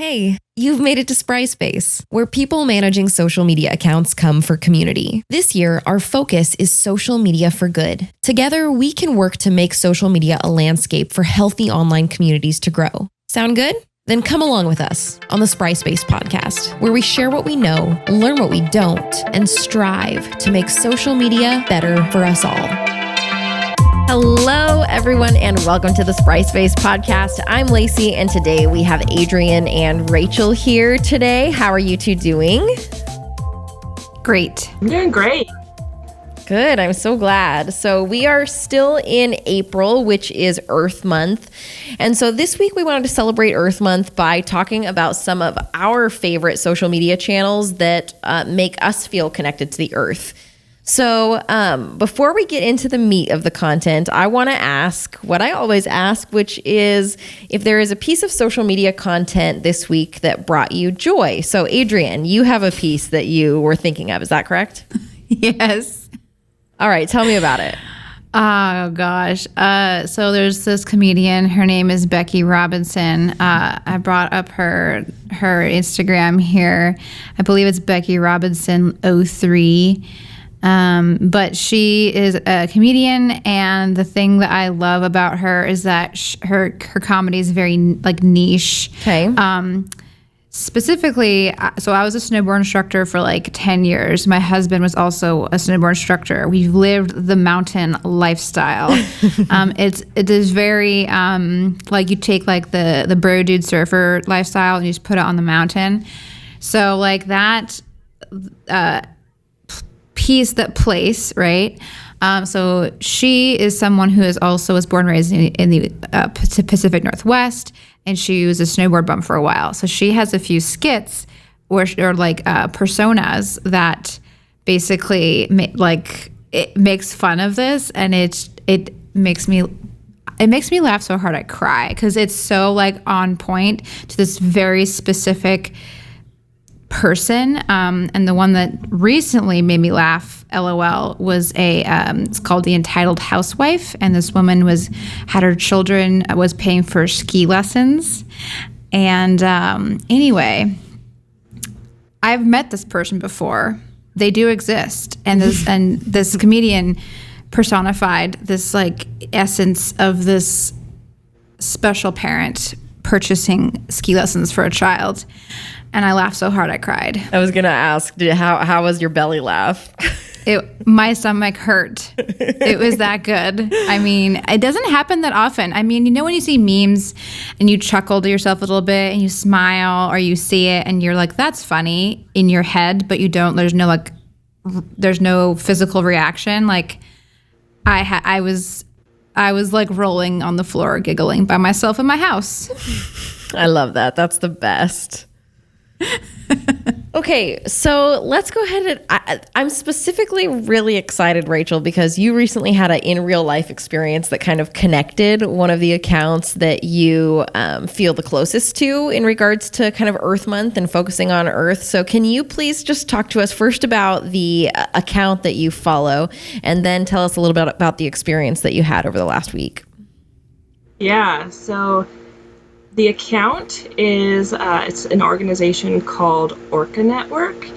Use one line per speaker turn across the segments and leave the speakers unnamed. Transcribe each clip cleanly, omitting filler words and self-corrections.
Hey, you've made it to Sprytes, where people managing social media accounts come for community. This year, our focus is social media for good. Together, we can work to make social media a landscape for healthy online communities to grow. Sound good? Then come along with us on the Sprytes podcast, where we share what we know, learn what we don't, and strive to make social media better for us all. Hello, everyone, and welcome to the Sprytes podcast. I'm Lacey, and today we have Adrienne and Rachel here today. How are you two doing?
Great.
I'm doing great.
Good. I'm so glad. So we are still in April, which is Earth Month. And so this week we wanted to celebrate Earth Month by talking about some of our favorite social media channels that make us feel connected to the Earth. So before we get into the meat of the content, I want to ask what I always ask, which is if there is a piece of social media content this week that brought you joy. So Adrienne, you have a piece that you were thinking of. Is that correct?
Yes.
All right. Tell me about it.
Oh, gosh. So there's this comedian. Her name is Becky Robinson. I brought up her Instagram here. I believe it's Becky Robinson 03. But she is a comedian, and the thing that I love about her is that her comedy is very niche.
Okay.
Specifically, so I was a snowboard instructor for 10 years. My husband was also a snowboard instructor. We've lived the mountain lifestyle. It is very you take the bro dude surfer lifestyle and you just put it on the mountain. So that place, right? So she is someone who was born and raised in the Pacific Northwest, and she was a snowboard bum for a while. So she has a few skits or personas that basically it makes fun of this, and it makes me laugh so hard I cry because it's so on point to this very specific person. And the one that recently made me laugh, LOL, was it's called The Untitled Housewife. And this woman was paying for ski lessons. And anyway, I've met this person before. They do exist. And this comedian personified this essence of this special parent purchasing ski lessons for a child. And I laughed so hard I cried.
I was going to ask, how was your belly laugh?
My stomach hurt. It was that good. I mean, it doesn't happen that often. I mean, when you see memes and you chuckle to yourself a little bit and you smile, or you see it and you're like, that's funny in your head, but you don't, there's no physical reaction. I was rolling on the floor, giggling by myself in my house.
I love that. That's the best. Okay, so let's go ahead and I'm specifically really excited, Rachel, because you recently had an in real life experience that kind of connected one of the accounts that you feel the closest to in regards to kind of Earth Month and focusing on Earth. So can you please just talk to us first about the account that you follow, and then tell us a little bit about the experience that you had over the last week?
Yeah, so the account is, it's an organization called Orca Network,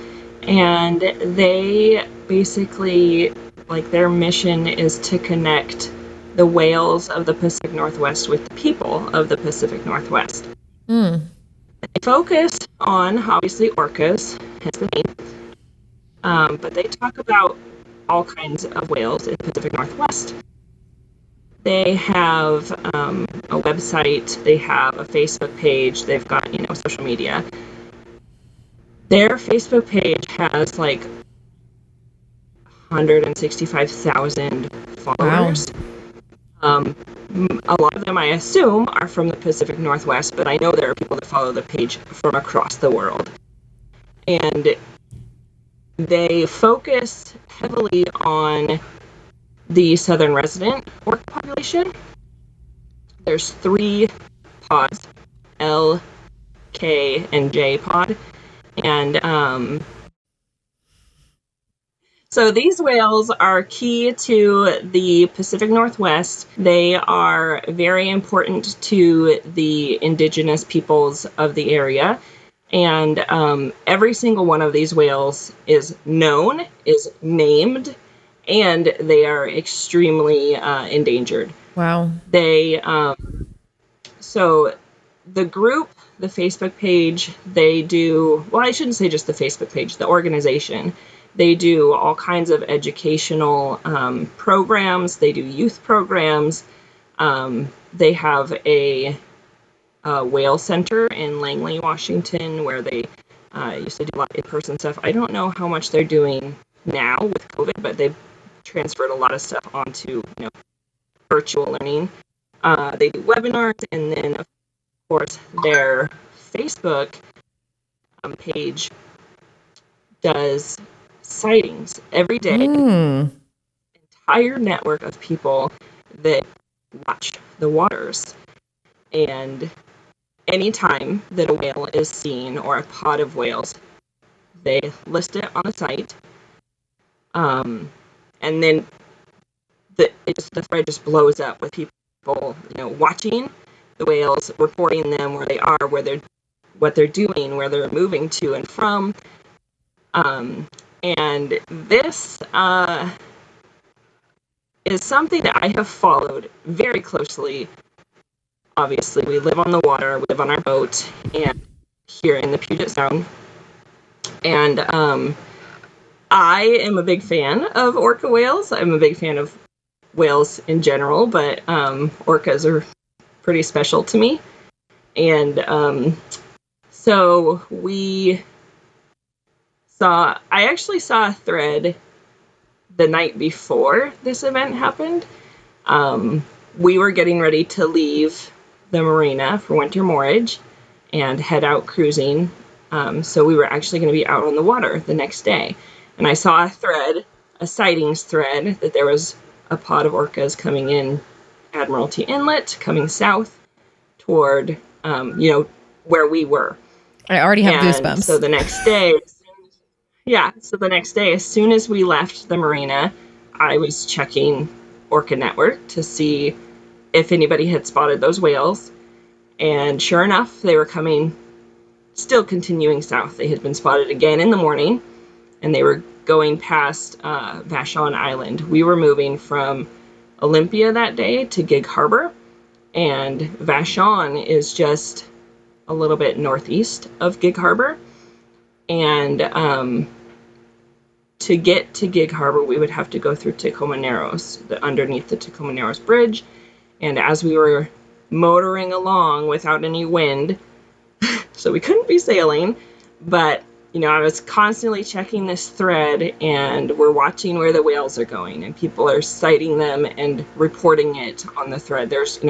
and they basically, their mission is to connect the whales of the Pacific Northwest with the people of the Pacific Northwest. They focus on, obviously, orcas, hence the name, but they talk about all kinds of whales in the Pacific Northwest. They have a website, they have a Facebook page, they've got, social media. Their Facebook page has 165,000 followers. Wow. A lot of them, I assume, are from the Pacific Northwest, but I know there are people that follow the page from across the world. And they focus heavily on the southern resident orca population. There's 3 pods, L, K, and J pod. And So these whales are key to the Pacific Northwest. They are very important to the indigenous peoples of the area. And every single one of these whales is known, is named, and they are extremely endangered.
Wow.
They so the group, the Facebook page, they do, well, I shouldn't say just the Facebook page, the organization. They do all kinds of educational programs. They do youth programs. They have a whale center in Langley, Washington, where they used to do a lot of in-person stuff. I don't know how much they're doing now with COVID, but they've transferred a lot of stuff onto virtual learning. They do webinars, and then of course their Facebook page does sightings every day. Entire network of people that watch the waters, and anytime that a whale is seen or a pod of whales, they list it on the site, and then the thread just blows up with people watching the whales, reporting them where they are, what they're doing, where they're moving to and from. And this is something that I have followed very closely. Obviously, we live on the water, we live on our boat, and here in the Puget Sound. And I am a big fan of orca whales. I'm a big fan of whales in general, but orcas are pretty special to me. And so I actually saw a thread the night before this event happened. We were getting ready to leave the marina for winter moorage and head out cruising. So we were actually going to be out on the water the next day. And I saw a sightings thread, that there was a pod of orcas coming in Admiralty Inlet, coming south toward, where we were.
I already have goosebumps.
So the next day, as soon as we left the marina, I was checking Orca Network to see if anybody had spotted those whales. And sure enough, they were still continuing south. They had been spotted again in the morning, and they were going past Vashon Island. We were moving from Olympia that day to Gig Harbor, and Vashon is just a little bit northeast of Gig Harbor. And to get to Gig Harbor, we would have to go through Tacoma Narrows, underneath the Tacoma Narrows Bridge. And as we were motoring along without any wind, so we couldn't be sailing, but I was constantly checking this thread, and we're watching where the whales are going, and people are sighting them and reporting it on the thread. There's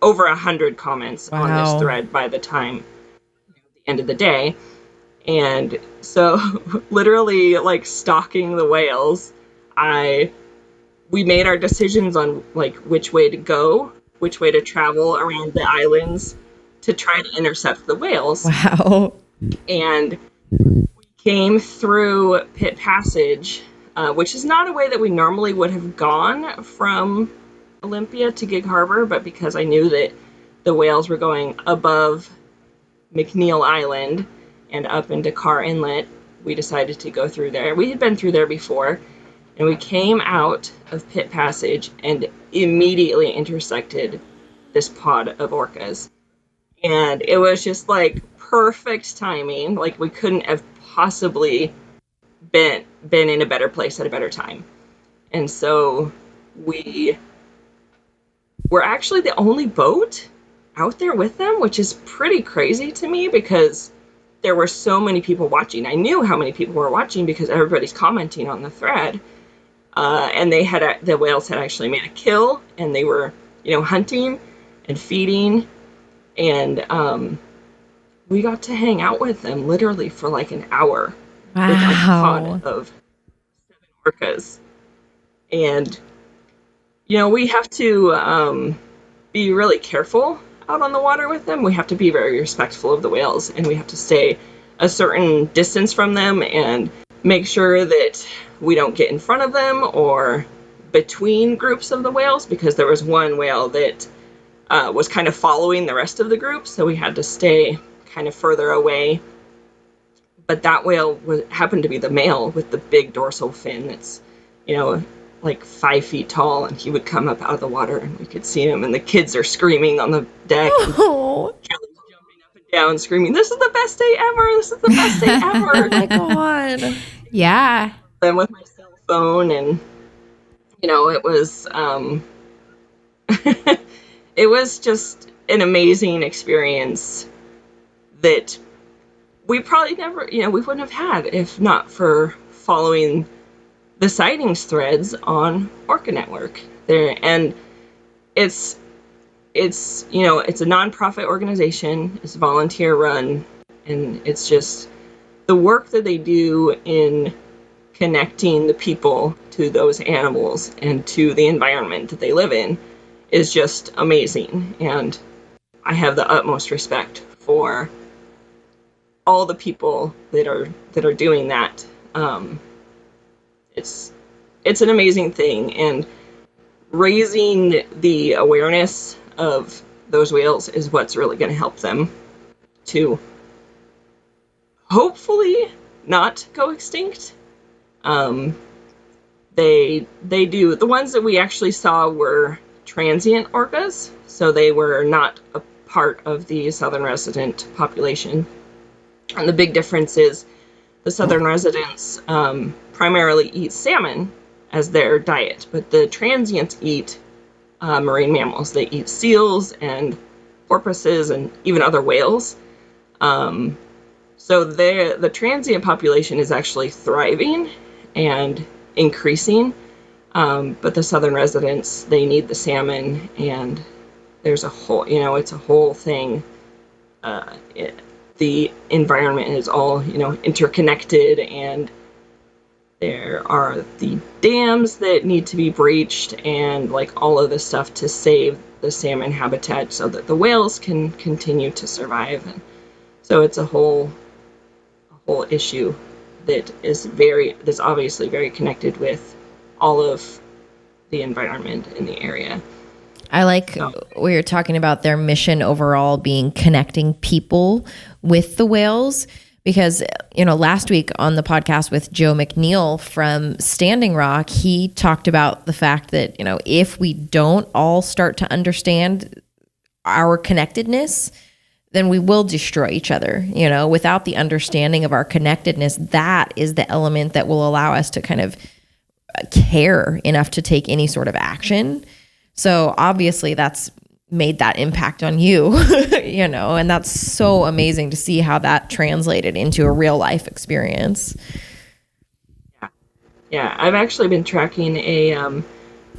over 100 comments on this thread by the time the end of the day. And so literally stalking the whales, we made our decisions on which way to go, which way to travel around the islands to try to intercept the whales.
Wow.
And we came through Pitt Passage, which is not a way that we normally would have gone from Olympia to Gig Harbor, but because I knew that the whales were going above McNeil Island and up into Carr Inlet, we decided to go through there. We had been through there before, and we came out of Pitt Passage and immediately intersected this pod of orcas. And it was just perfect timing. We couldn't have possibly been in a better place at a better time. And so we were actually the only boat out there with them, which is pretty crazy to me because there were so many people watching. I knew how many people were watching because everybody's commenting on the thread. And the whales had actually made a kill, and they were, hunting and feeding. And we got to hang out with them literally for an hour.
Wow.
With a pod of 7 orcas. And, we have to be really careful out on the water with them. We have to be very respectful of the whales, and we have to stay a certain distance from them and make sure that we don't get in front of them or between groups of the whales, because there was one whale that was kind of following the rest of the group, so we had to stay kind of further away. But that whale happened to be the male with the big dorsal fin that's, like 5 feet tall, and he would come up out of the water and we could see him, and the kids are screaming on the deck.
Oh.
Kelly's jumping up and down screaming, "This is the best day ever! This is the best day ever!"
Oh my God.
Yeah.
Then with my cell phone, and it was it was just an amazing experience that we probably never, we wouldn't have had if not for following the sightings threads on Orca Network there. And it's a nonprofit organization, it's volunteer run, and it's just the work that they do in connecting the people to those animals and to the environment that they live in is just amazing. And I have the utmost respect for all the people that are doing that. It's an amazing thing, and raising the awareness of those whales is what's really going to help them to hopefully not go extinct. They do. The ones that we actually saw were transient orcas, so they were not a part of the southern resident population. And the big difference is the southern residents primarily eat salmon as their diet, but the transients eat marine mammals. They eat seals and porpoises and even other whales. So the transient population is actually thriving and increasing, but the southern residents, they need the salmon, and there's a whole, it's a whole thing. The environment is all, interconnected, and there are the dams that need to be breached and like all of this stuff to save the salmon habitat so that the whales can continue to survive. And so it's a whole issue that's obviously very connected with all of the environment in the area.
I like what you're talking about, their mission overall being connecting people with the whales, because, last week on the podcast with Joe McNeil from Standing Rock, he talked about the fact that, if we don't all start to understand our connectedness, then we will destroy each other. Without the understanding of our connectedness, that is the element that will allow us to kind of care enough to take any sort of action. So obviously that's made that impact on you, and that's so amazing to see how that translated into a real life experience.
Yeah. I've actually been tracking a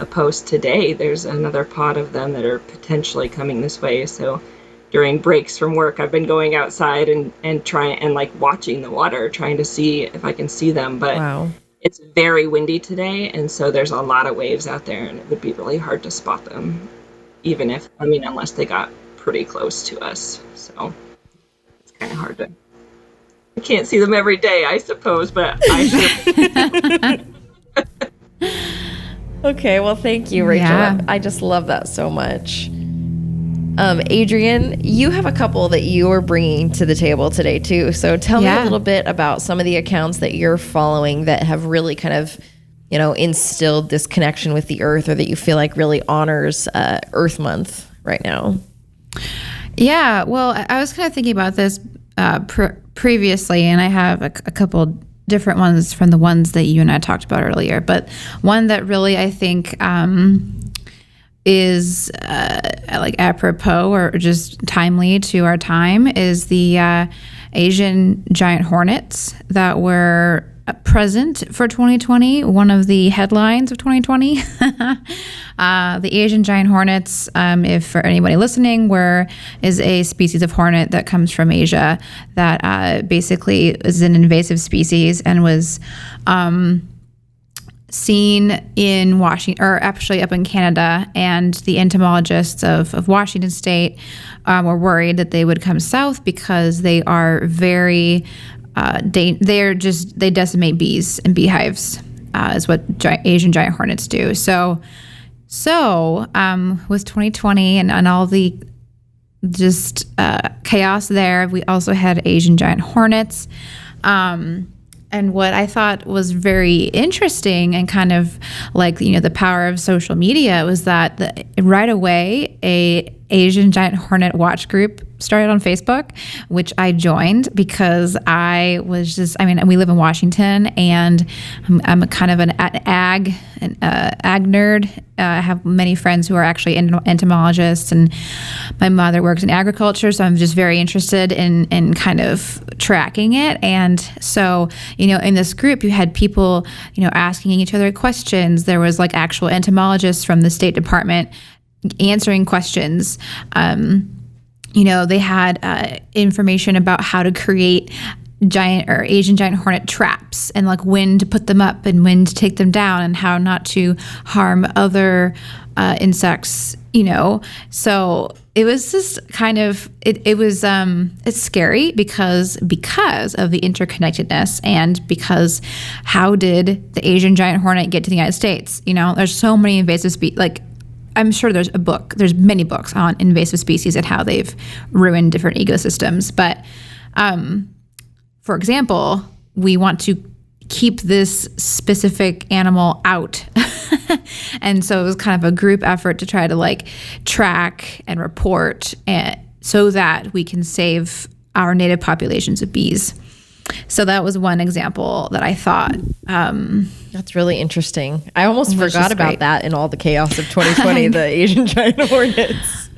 post today. There's another pod of them that are potentially coming this way. So during breaks from work, I've been going outside and trying and like watching the water, trying to see if I can see them. But
wow.
It's very windy today, and so there's a lot of waves out there, and it would be really hard to spot them, unless they got pretty close to us. So it's kind of hard to. I can't see them every day, I suppose, but I sure.
Okay, well, thank you, Rachel.
Yeah.
I just love that so much. Adrienne, you have a couple that you are bringing to the table today too. So tell me a little bit about some of the accounts that you're following that have really kind of, instilled this connection with the earth, or that you feel like really honors Earth Month right now.
Yeah, well, I was kind of thinking about this previously, and I have a couple different ones from the ones that you and I talked about earlier. But one that really I think is like apropos or just timely to our time is the Asian giant hornets that were present for 2020. One of the headlines of 2020. The Asian giant hornets, if for anybody listening, is a species of hornet that comes from Asia that basically is an invasive species and was seen in Washington, or actually up in Canada, and the entomologists of Washington State were worried that they would come south because they are very they decimate bees and beehives. is what Asian giant hornets do. So with 2020 and all the just chaos there, we also had Asian giant hornets. And what I thought was very interesting and kind of like, the power of social media was that right away, a Asian giant hornet watch group started on Facebook, which I joined because I was we live in Washington, and I'm a kind of an ag nerd. I have many friends who are actually entomologists, and my mother works in agriculture, so I'm just very interested in kind of tracking it. And so, in this group, you had people, asking each other questions. There was like actual entomologists from the State Department answering questions. They had information about how to create giant or Asian giant hornet traps, and like when to put them up and when to take them down, and how not to harm other insects. So it was just kind of it's scary because of the interconnectedness, and because how did the Asian giant hornet get to the United States? There's so many invasive species. Like, I'm sure there's many books on invasive species and how they've ruined different ecosystems. But for example, we want to keep this specific animal out. And so it was kind of a group effort to try to like track and report so that we can save our native populations of bees. So that was one example that I thought.
That's really interesting. I almost forgot about that in all the chaos of 2020, the Asian giant hornets.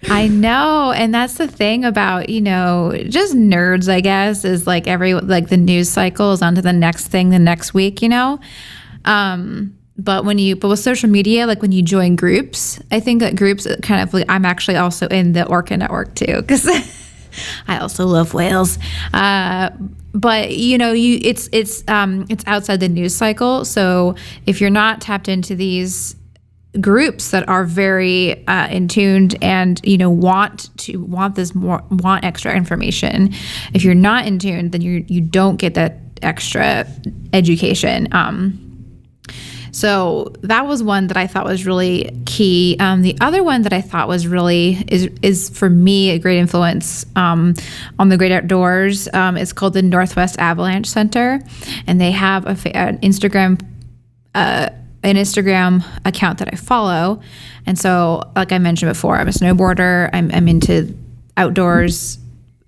I know. And that's the thing about, just nerds, I guess, is like the news cycle is on to the next thing the next week, But with social media, like when you join groups, I think that groups kind of like, I'm actually also in the Orca network too, because I also love whales. But it's outside the news cycle. So if you're not tapped into these groups that are very in tuned and want extra information, if you're not in tune, then you don't get that extra education. So that was one that I thought was really key. The other one that I thought was really is for me a great influence on the great outdoors. It's called the Northwest Avalanche Center, and they have an Instagram account that I follow. And so, like I mentioned before, I'm a snowboarder. I'm into outdoors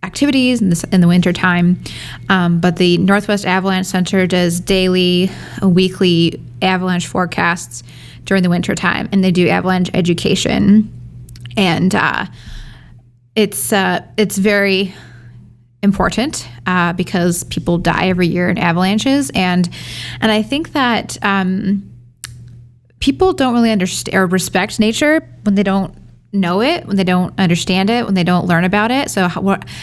activities in the winter time. But the Northwest Avalanche Center does daily, weekly avalanche forecasts during the winter time, and they do avalanche education. And it's very important because people die every year in avalanches, and I think that people don't really understand or respect nature when they don't know it, when they don't understand it, when they don't learn about it. So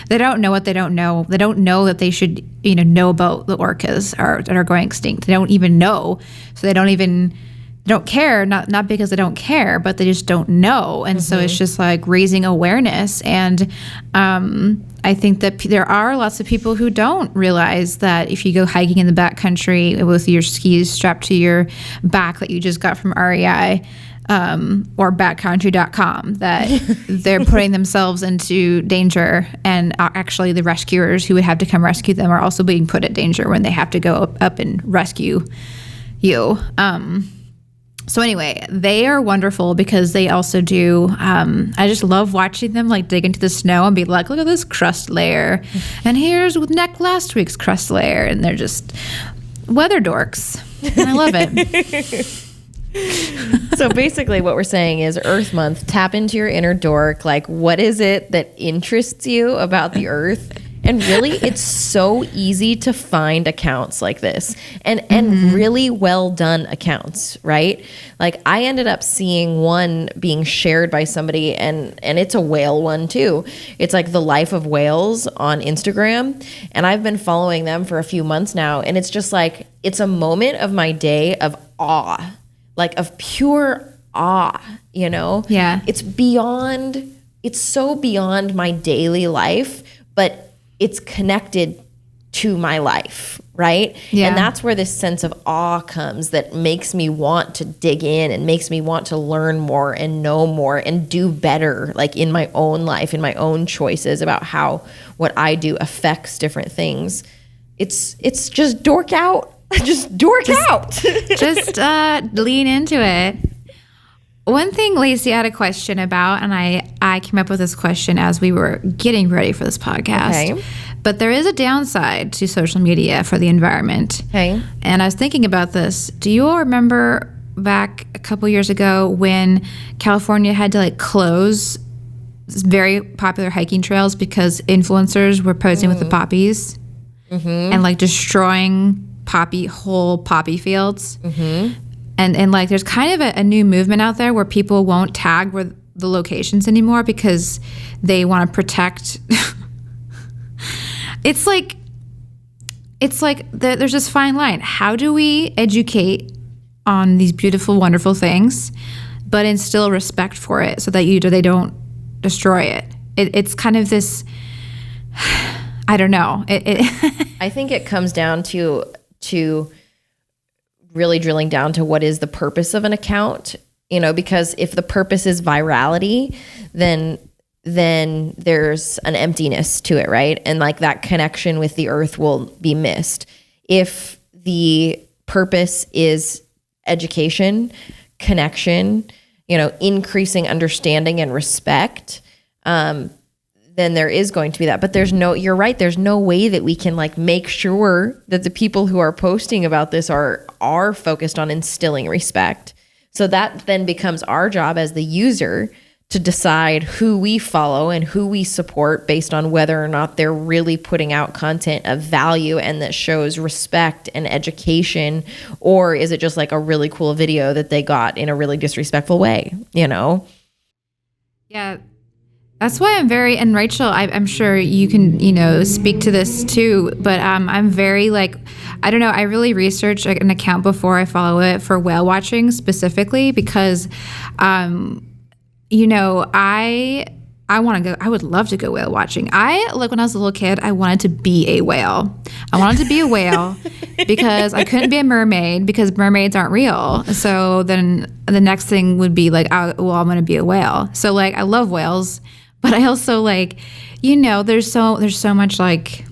they don't know what they don't know. They don't know that they should, know about the orcas that are going extinct. They don't even know. So they don't care, not because they don't care, but they just don't know. And so it's just like raising awareness. And I think that there are lots of people who don't realize that if you go hiking in the backcountry with your skis strapped to your back that you just got from REI, or backcountry.com, that they're putting themselves into danger, and actually the rescuers who would have to come rescue them are also being put at danger when they have to go up and rescue you. So anyway, they are wonderful because they also do, I just love watching them like dig into the snow and be like, look at this crust layer, and here's last week's crust layer, and they're just weather dorks, and I love it.
So basically what we're saying is Earth Month, tap into your inner dork. Like, what is it that interests you about the earth? And really, it's so easy to find accounts like this and really well done accounts, right? Like, I ended up seeing one being shared by somebody, and it's a whale one too. It's like the life of whales on Instagram. And I've been following them for a few months now. And it's just like, it's a moment of my day of awe, like of pure awe,
Yeah.
It's so beyond my daily life, but it's connected to my life, right?
Yeah.
And that's where this sense of awe comes that makes me want to dig in and makes me want to learn more and know more and do better, like in my own life, in my own choices about how what I do affects different things. It's just dork out. Just dork out.
Just lean into it. One thing Lacey had a question about, and I came up with this question as we were getting ready for this podcast.
Okay.
But there is a downside to social media for the environment.
Okay.
And I was thinking about this. Do you all remember back a couple years ago when California had to like close very popular hiking trails because influencers were posing with the poppies and like destroying whole poppy fields? And like there's kind of a new movement out there where people won't tag where the locations anymore because they want to protect. It's like there's this fine line. How do we educate on these beautiful, wonderful things, but instill respect for it so that they don't destroy it? It's kind of this. I don't know.
I think it comes down to really drilling down to what is the purpose of an account, because if the purpose is virality, then there's an emptiness to it, right? And like that connection with the earth will be missed. If the purpose is education, connection, increasing understanding and respect, then there is going to be that. But you're right, there's no way that we can like make sure that the people who are posting about this are focused on instilling respect. So that then becomes our job as the user to decide who we follow and who we support based on whether or not they're really putting out content of value and that shows respect and education, or is it just like a really cool video that they got in a really disrespectful way,
Yeah. That's why I'm very, and Rachel, I'm sure you can, speak to this too, but I'm very like, I don't know, I really research an account before I follow it for whale watching specifically because, I want to go, I would love to go whale watching. When I was a little kid, I wanted to be a whale. I wanted to be a whale because I couldn't be a mermaid because mermaids aren't real. So then the next thing would be like, I'm going to be a whale. So like, I love whales. But I also like, there's so much like,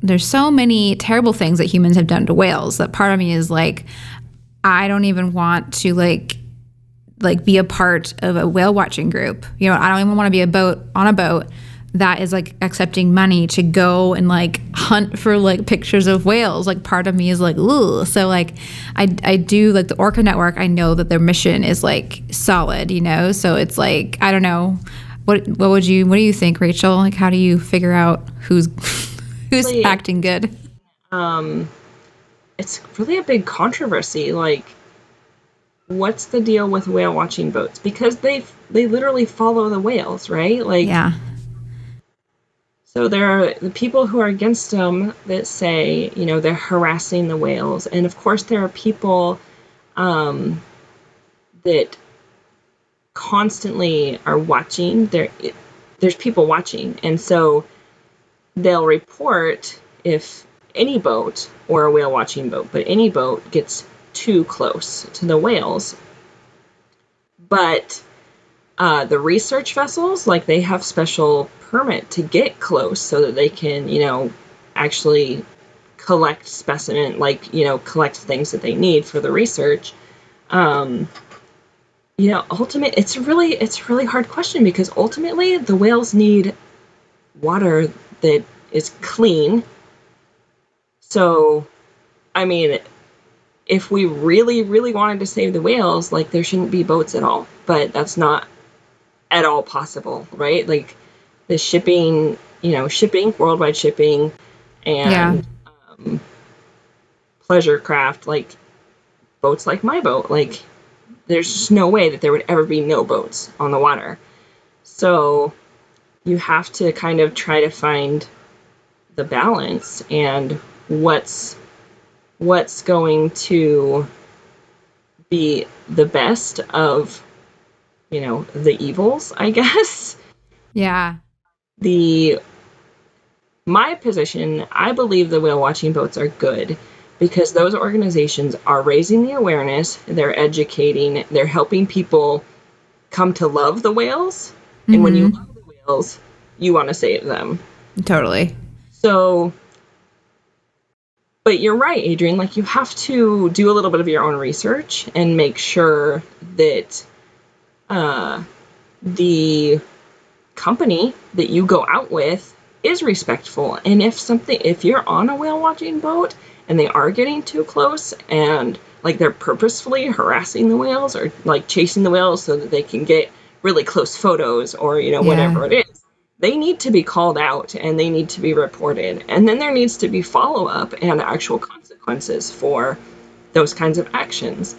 there's so many terrible things that humans have done to whales that part of me is like, I don't even want to like be a part of a whale watching group. I don't even want to be on a boat that is like accepting money to go and like hunt for like pictures of whales. Like part of me is like, ooh. So like I do like the Orca Network. I know that their mission is like solid, so it's like, I don't know. What do you think, Rachel? Like, how do you figure out who's acting good?
It's really a big controversy. Like, what's the deal with whale watching boats? Because they literally follow the whales, right? Like,
yeah.
So there are the people who are against them that say, they're harassing the whales. And of course, there are people that constantly are watching. There's people watching. And so they'll report if any boat, or a whale watching boat, but any boat gets too close to the whales. But the research vessels, like they have special permit to get close so that they can, actually collect specimen, collect things that they need for the research. It's a really hard question because ultimately the whales need water that is clean. So, I mean, if we really, really wanted to save the whales, like there shouldn't be boats at all, but that's not at all possible, right? Like the shipping, worldwide shipping and pleasure craft, like boats like my boat, like there's just no way that there would ever be no boats on the water. So you have to kind of try to find the balance and what's going to be the best of, the evils, I guess.
Yeah.
my position, I believe the whale watching boats are good because those organizations are raising the awareness, they're educating, they're helping people come to love the whales. And when you love the whales, you want to save them.
Totally.
So, but you're right, Adrienne, like you have to do a little bit of your own research and make sure that the company that you go out with is respectful. And if you're on a whale watching boat and they are getting too close and like they're purposefully harassing the whales or like chasing the whales so that they can get really close photos or, whatever it is, they need to be called out and they need to be reported. And then there needs to be follow-up and actual consequences for those kinds of actions.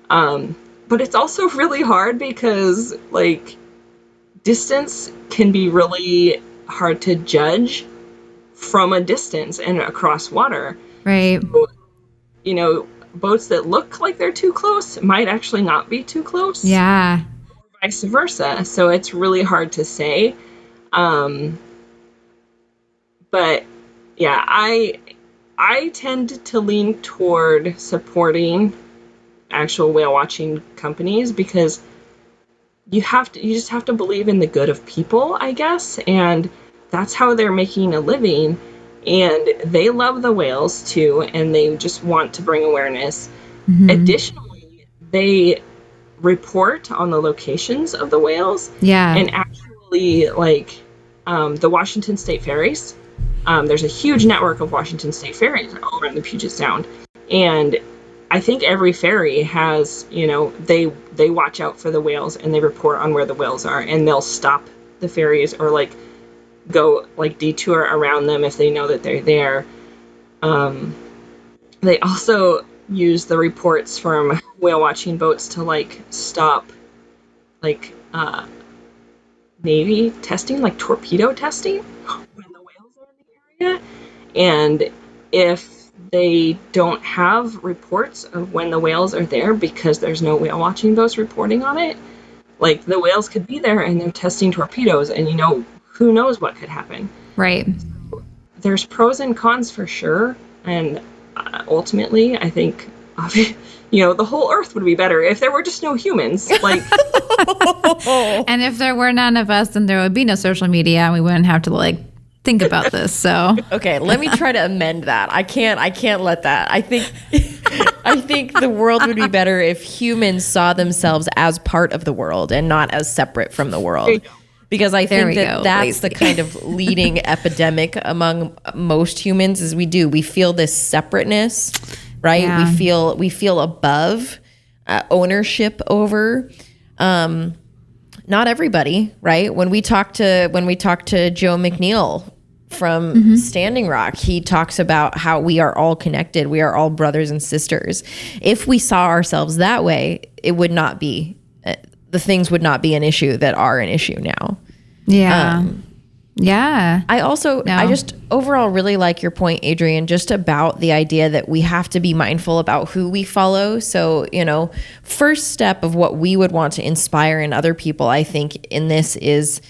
But it's also really hard because like distance can be really hard to judge from a distance and across water.
Right.
So, boats that look like they're too close might actually not be too close.
Yeah.
Or vice versa. So it's really hard to say. But yeah, I tend to lean toward supporting actual whale watching companies because you just have to believe in the good of people, I guess, and that's how they're making a living. And they love the whales too, and they just want to bring awareness. Additionally, they report on the locations of the whales.
Yeah.
And actually, like the Washington State ferries, there's a huge network of Washington State ferries all around the Puget Sound, and I think every ferry has, they watch out for the whales and they report on where the whales are, and they'll stop the ferries or like go like detour around them if they know that they're there. They also use the reports from whale watching boats to like stop like Navy testing, like torpedo testing when the whales are in the area. And if they don't have reports of when the whales are there because there's no whale watching boats reporting on it, like the whales could be there and they're testing torpedoes and who knows what could happen.
Right.
So there's pros and cons for sure. And ultimately, I think, the whole earth would be better if there were just no humans. Like,
and if there were none of us, then there would be no social media and we wouldn't have to like think about this. So
okay, let me try to amend that. I can't let that. I think the world would be better if humans saw themselves as part of the world and not as separate from the world. Because I think that's the kind of leading epidemic among most humans is we feel this separateness, right?
Yeah.
We feel above ownership over. Not everybody, right? When we talk to Joe McNeil from Standing Rock, he talks about how we are all connected. We are all brothers and sisters. If we saw ourselves that way, it would not be the things would not be an issue that are an issue now.
Yeah. Yeah.
I just overall really like your point, Adrienne, just about the idea that we have to be mindful about who we follow. So, first step of what we would want to inspire in other people, I think, in this is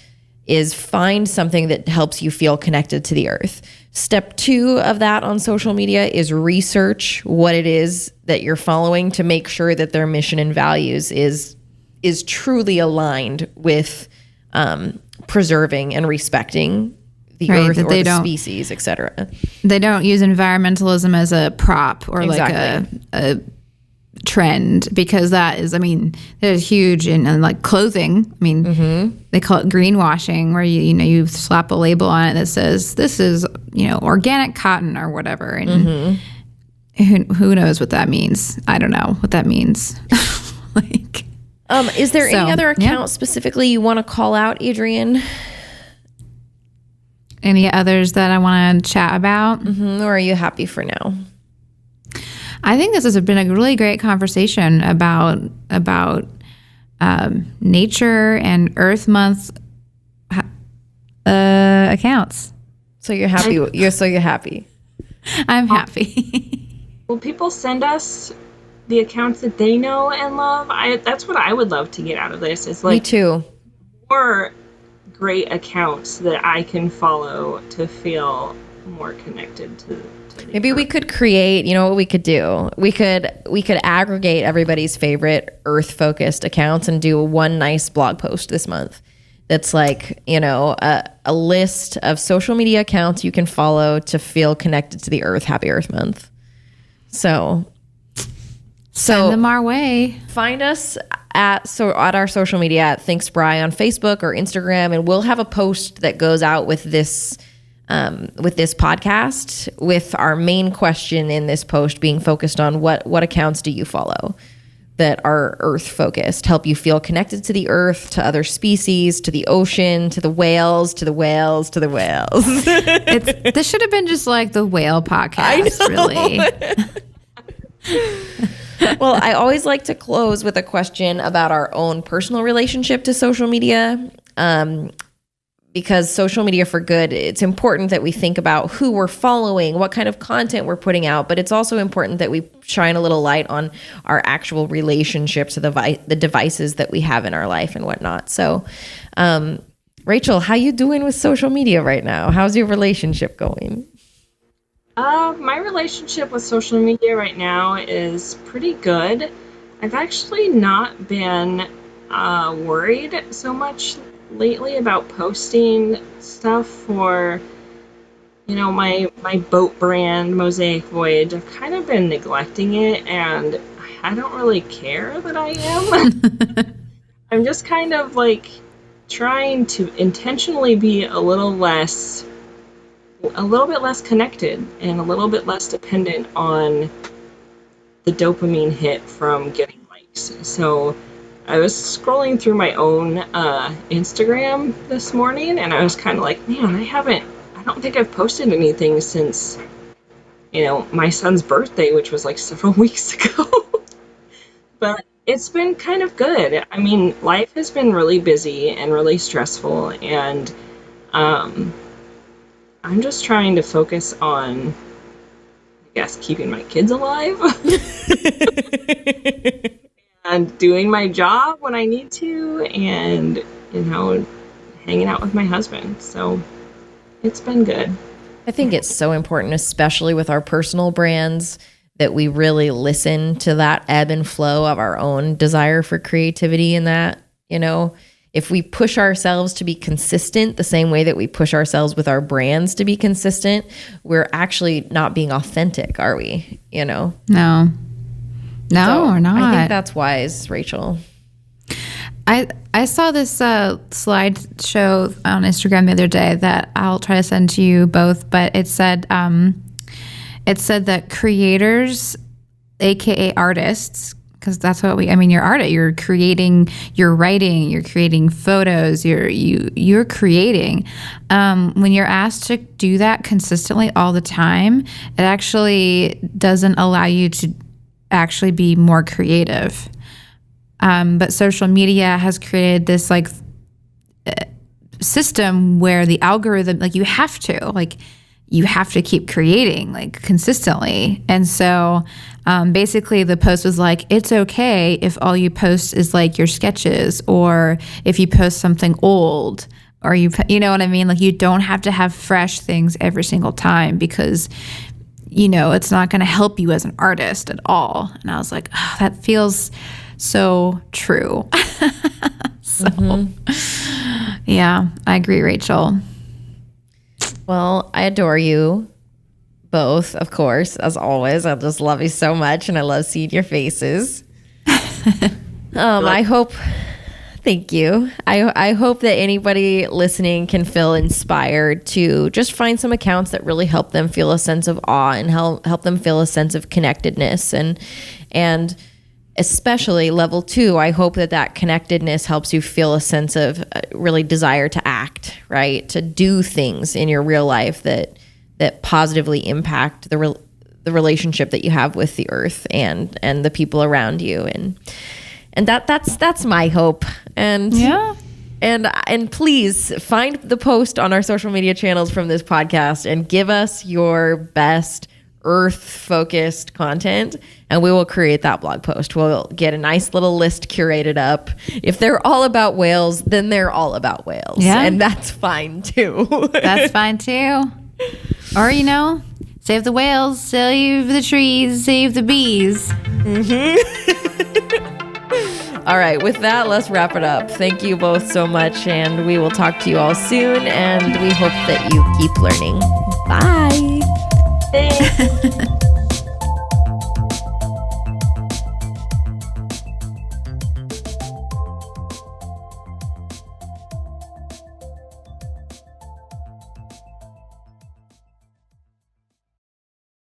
find something that helps you feel connected to the earth. Step 2 of that on social media is research what it is that you're following to make sure that their mission and values is truly aligned with preserving and respecting the earth or the species, etc.
They don't use environmentalism as a prop or like a trend, because that is, there's huge in like clothing. They call it greenwashing, where you slap a label on it that says this is organic cotton or whatever, and who knows what that means? I don't know what that means. Like.
Is there any other account specifically you want to call out, Adrienne?
Any others that I want to chat about?
Or are you happy for now?
I think this has been a really great conversation about nature and Earth Month accounts.
So you're happy. You're happy.
I'm happy.
Will people send us the accounts that they know and love? That's what I would love to get out of this. Is like
me too.
More great accounts that I can follow to feel more connected to the
Maybe we could create, you know what we could do? We could aggregate everybody's favorite Earth focused accounts and do one nice blog post this month. That's like, you know, a list of social media accounts you can follow to feel connected to the Earth. Happy Earth Month. So
send them our way.
Find us at our social media at Think Spry on Facebook or Instagram, and we'll have a post that goes out with this podcast, with our main question in this post being focused on what accounts do you follow that are Earth focused, help you feel connected to the Earth, to other species, to the ocean, to the whales, to the whales, to the whales.
This should have been just like the whale podcast, really.
Well, I always like to close with a question about our own personal relationship to social media. Because social media for good, it's important that we think about who we're following, what kind of content we're putting out, but it's also important that we shine a little light on our actual relationship to the devices that we have in our life and whatnot. So, Rachel, how you doing with social media right now? How's your relationship going?
My relationship with social media right now is pretty good. I've actually not been worried so much lately about posting stuff for, you know, my boat brand, Mosaic Voyage. I've kind of been neglecting it, and I don't really care that I am. I'm just kind of like trying to intentionally be a little bit less connected and a little bit less dependent on the dopamine hit from getting likes. So I was scrolling through my own Instagram this morning, and I was kind of like, man, I don't think I've posted anything since, you know, my son's birthday, which was like several weeks ago. But it's been kind of good. I mean, life has been really busy and really stressful, and I'm just trying to focus on, I guess, keeping my kids alive. And doing my job when I need to, and, you know, hanging out with my husband. So it's been good.
I think it's so important, especially with our personal brands, that we really listen to that ebb and flow of our own desire for creativity, and that, you know, if we push ourselves to be consistent the same way that we push ourselves with our brands to be consistent, we're actually not being authentic, are we? You know?
No,
So
we're not.
I think that's wise, Rachel.
I saw this slideshow on Instagram the other day that I'll try to send to you both, but it said that creators, aka artists, because that's what you're artist. You're creating, you're writing, you're creating photos, you're creating. When you're asked to do that consistently all the time, it actually doesn't allow you to actually be more creative. But social media has created this like system where the algorithm, like you have to keep creating like consistently. And so basically the post was like, it's okay if all you post is like your sketches, or if you post something old, or you know what I mean? Like you don't have to have fresh things every single time, because you know, it's not going to help you as an artist at all. And I was like, oh, that feels so true. Yeah, I agree, Rachel.
Well, I adore you both, of course, as always. I just love you so much, and I love seeing your faces. I hope... Thank you. I hope that anybody listening can feel inspired to just find some accounts that really help them feel a sense of awe and help them feel a sense of connectedness. And especially level 2, I hope that connectedness helps you feel a sense of really desire to act, right? To do things in your real life that positively impact the relationship that you have with the earth and the people around you. And that's my hope. And
yeah.
And please find the post on our social media channels from this podcast and give us your best Earth-focused content, and we will create that blog post. We'll get a nice little list curated up. If they're all about whales, then they're all about whales.
Yeah.
And that's fine too.
That's fine too. Or, save the whales, save the trees, save the bees.
All right, with that, let's wrap it up. Thank you both so much, and we will talk to you all soon, and we hope that you keep learning. Bye.
Thanks.